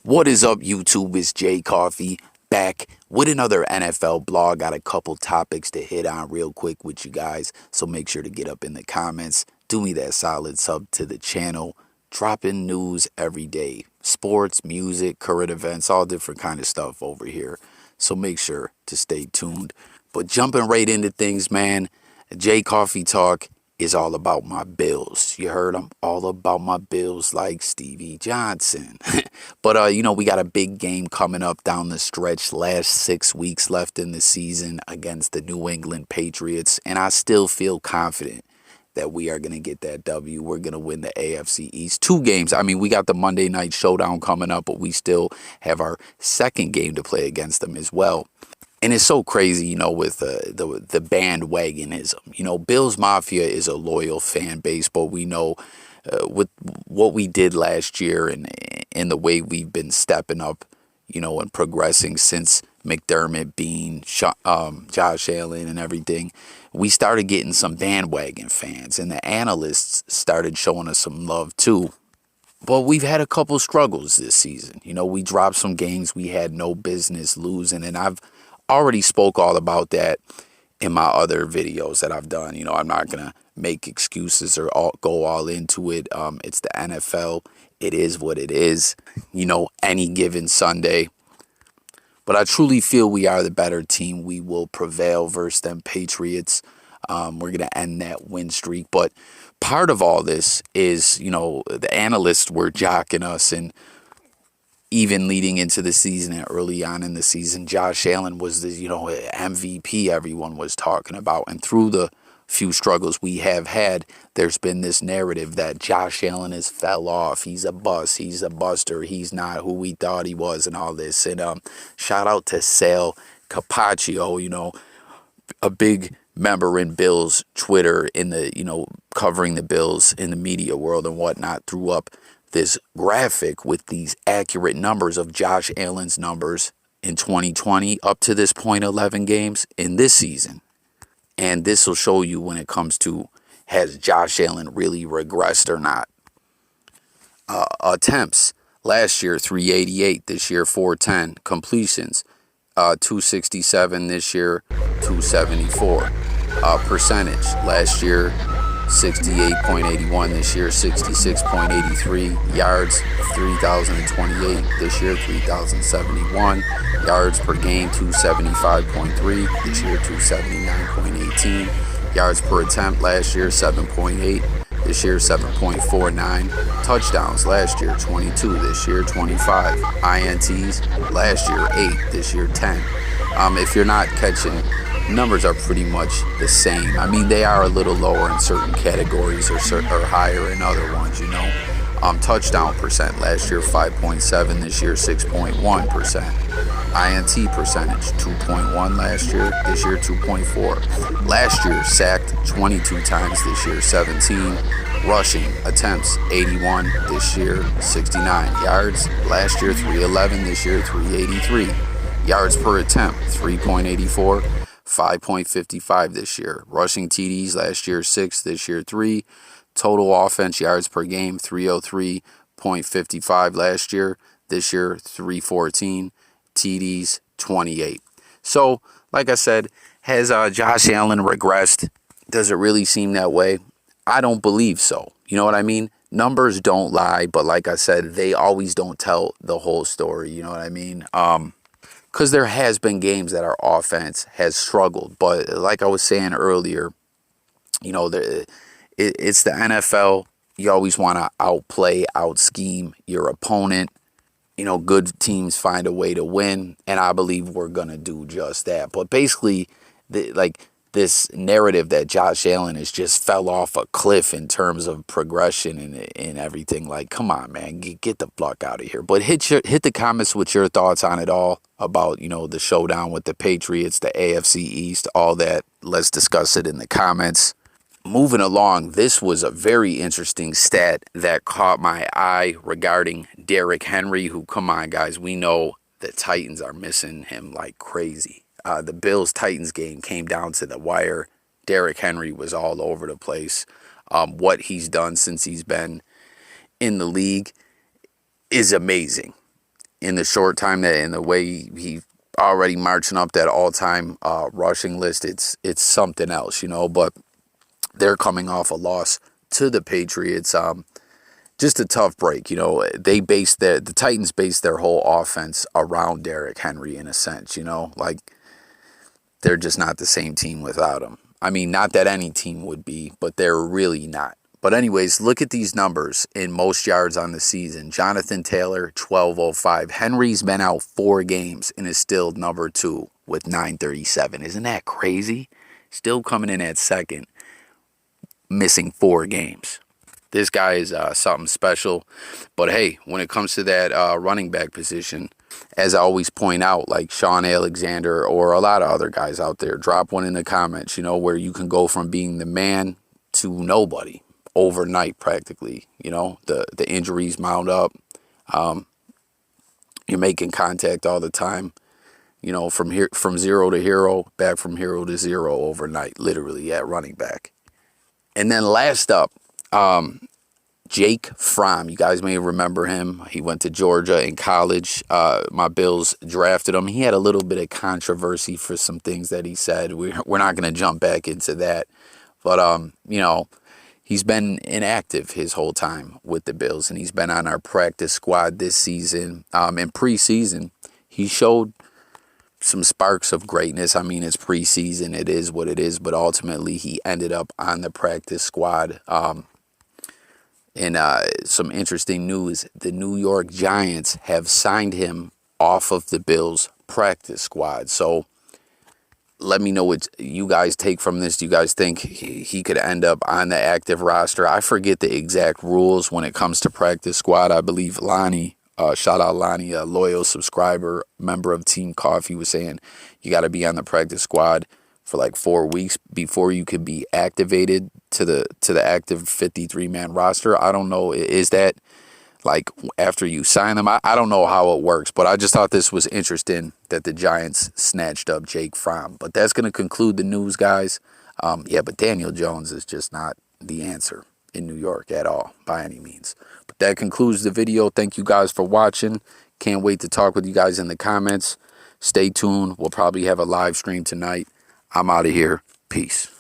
What is up, YouTube? It's Jay Coffee back with another NFL blog. Got a couple topics to hit on real quick with you guys, so make sure to get up in the comments. Do me that solid, sub to the channel. Dropping news every day. Sports, music, current events, all different kind of stuff over here. So make sure to stay tuned. But jumping right into things, man, Jay Coffee Talk is all about my Bills. You heard I'm all about my Bills like Stevie Johnson. But we got a big game coming up down the stretch. Last 6 weeks left in the season against the New England Patriots, and I still feel confident that we are going to get that W. We're going to win the AFC East. 2 games. I mean, we got the Monday night showdown coming up, but we still have our second game to play against them as well. And it's so crazy, with the bandwagonism. Bills Mafia is a loyal fan base, but we know with what we did last year and the way we've been stepping up, and progressing since McDermott, Bean, Josh Allen, and everything, we started getting some bandwagon fans, and the analysts started showing us some love too. But we've had a couple struggles this season. We dropped some games we had no business losing, and I've already spoke all about that in my other videos that I've done. I'm not going to make excuses or go all into it. It's the NFL. It is what it is, any given Sunday. But I truly feel we are the better team. We will prevail versus them Patriots. We're going to end that win streak. But part of all this is, the analysts were jocking us, and even leading into the season and early on in the season, Josh Allen was the, MVP everyone was talking about. And through the few struggles we have had, there's been this narrative that Josh Allen has fell off. He's a bust. He's a buster. He's not who we thought he was and all this. And shout out to Sal Capaccio, a big member in Bills Twitter in the, covering the Bills in the media world and whatnot, threw up this graphic with these accurate numbers of Josh Allen's numbers in 2020 up to this point, 11 games in this season. And this will show you when it comes to, has Josh Allen really regressed or not. Attempts last year 388, this year 410. Completions 267, this year 274. Percentage last year 68.81, this year 66.83. Yards 3,028, this year 3,071. Yards per game 275.3, this year 279.18. Yards per attempt last year 7.8, this year 7.49. Touchdowns last year 22, this year 25. INTs last year 8, this year 10. If you're not catching, numbers are pretty much the same. I mean, they are a little lower in certain categories or higher in other ones, Touchdown percent last year 5.7, this year 6.1%. INT percentage 2.1 last year, this year 2.4. Last year sacked 22 times, this year 17. Rushing attempts 81, this year 69. Yards last year 311, this year 383. Yards per attempt 3.84. 5.55 this year. Rushing TDs last year 6, this year 3. Total offense yards per game 303.55 last year, this year 314. TDs 28. So, like I said, has Josh Allen regressed? Does it really seem that way? I don't believe so. You know what I mean? Numbers don't lie, but like I said, they always don't tell the whole story. You know what I mean? Because there has been games that our offense has struggled. But like I was saying earlier, it's the NFL. You always want to outplay, out-scheme your opponent. Good teams find a way to win, and I believe we're going to do just that. But basically, this narrative that Josh Allen has just fell off a cliff in terms of progression and everything, like, come on, man, get the fuck out of here. But hit the comments with your thoughts on it all, about, the showdown with the Patriots, the AFC East, all that. Let's discuss it in the comments. Moving along, this was a very interesting stat that caught my eye regarding Derrick Henry, who, come on, guys, we know the Titans are missing him like crazy. The Bills-Titans game came down to the wire. Derrick Henry was all over the place. What he's done since he's been in the league is amazing. in the short time that in the way he already marching up that all-time rushing list, it's something else, But they're coming off a loss to the Patriots. Just a tough break, the Titans based their whole offense around Derrick Henry in a sense, like they're just not the same team without him. I mean, not that any team would be, but they're really not. But anyways, look at these numbers in most yards on the season. Jonathan Taylor, 1205. Henry's been out 4 games and is still number 2 with 937. Isn't that crazy? Still coming in at second, missing 4 games. This guy is something special. But hey, when it comes to that running back position, as I always point out, like Sean Alexander or a lot of other guys out there, drop one in the comments, where you can go from being the man to nobody overnight practically. The injuries mount up. You're making contact all the time. From zero to hero, back from hero to zero overnight, literally at running back. And then last up, Jake Fromm. You guys may remember him. He went to Georgia in college. My Bills drafted him. He had a little bit of controversy for some things that he said. We're not going to jump back into that. But, he's been inactive his whole time with the Bills, and he's been on our practice squad this season. In preseason, he showed some sparks of greatness. I mean, it's preseason. It is what it is. But ultimately, he ended up on the practice squad. And some interesting news, the New York Giants have signed him off of the Bills practice squad. So let me know what you guys take from this. Do you guys think he could end up on the active roster? I forget the exact rules when it comes to practice squad. I believe Lonnie, shout out Lonnie, a loyal subscriber, member of Team Coffee, was saying you got to be on the practice squad for like 4 weeks before you could be activated to the active 53-man roster. I don't know. Is that like after you sign them? I don't know how it works, but I just thought this was interesting that the Giants snatched up Jake Fromm. But that's going to conclude the news, guys. But Daniel Jones is just not the answer in New York at all by any means. But that concludes the video. Thank you guys for watching. Can't wait to talk with you guys in the comments. Stay tuned. We'll probably have a live stream tonight. I'm out of here. Peace.